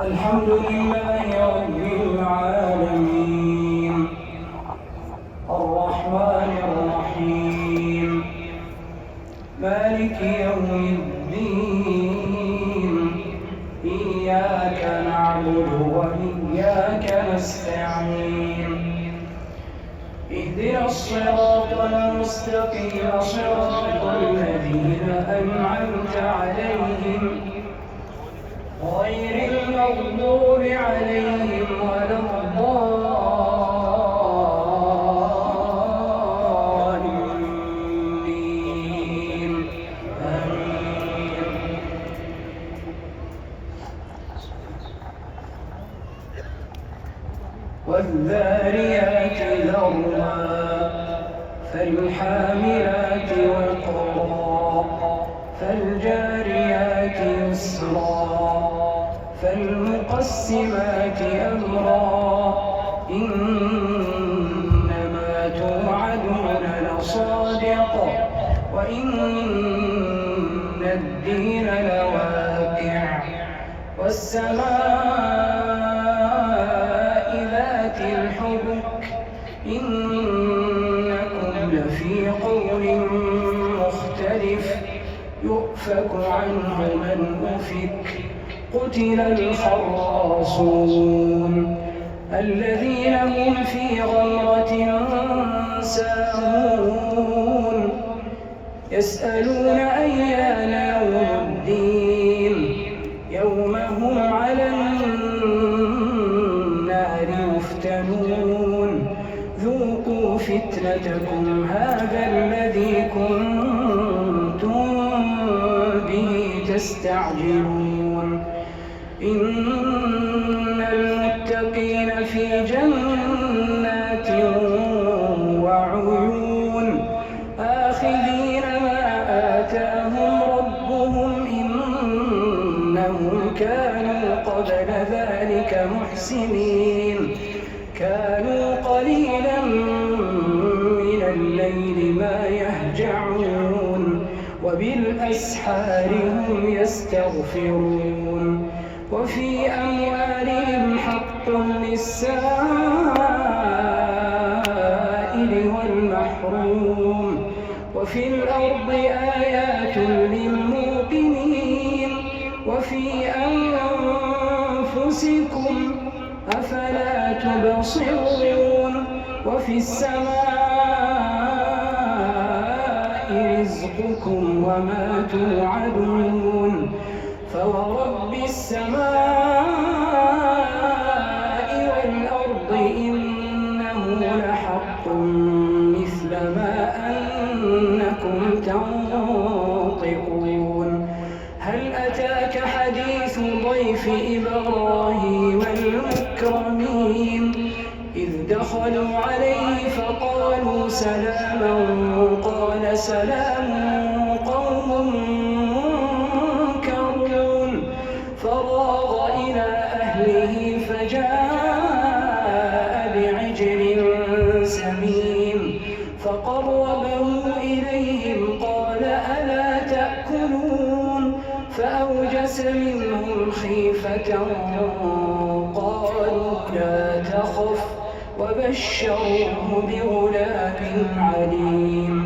الحمد لله رب العالمين الرحمن الرحيم مالك يوم الدين إياك نعبد وإياك نستعين اهدنا الصراط المستقيم صراط الذين أنعمت عليهم غير المغضوب عليهم ولا الضالين آمين. والذاريات ذروا فالحاملات وقرا فالجاريات يسرا فالمقسمات أمرا إنما توعدون لصادق وإن الدين لواقع والسماء ذات الحبك إنكم لفي قول مختلف يؤفك عنه من أفك قتل الخراصون الذين هم في غمرة ساهون يسألون أيان يوم الدين يوم هم على النار يفتنون ذوقوا فتنتكم هذا الذي كنتم به تستعجلون إن المتقين في جنات وعيون آخذين ما آتاهم ربهم إنهم كانوا قبل ذلك محسنين كانوا قليلا من الليل ما يهجعون وبالأسحار هم يستغفرون وفي أموالهم حق للسائل والمحروم وفي الأرض آيات للموقنين وفي أنفسكم أفلا تبصرون وفي السماء رزقكم وما توعدون فورب السماء والأرض إنه لحق مثل ما أنكم تنطقون هل أتاك حديث ضيف إبراهيم المكرمين إذ دخلوا عليه فقالوا سلاما قال سلام قوم منكرون فراغ إلى أهله فجاء بعجل سمين فقربه إليهم قال ألا تأكلون فأوجس منهم خيفة قالوا لا تخف وبشروه بغلام عليم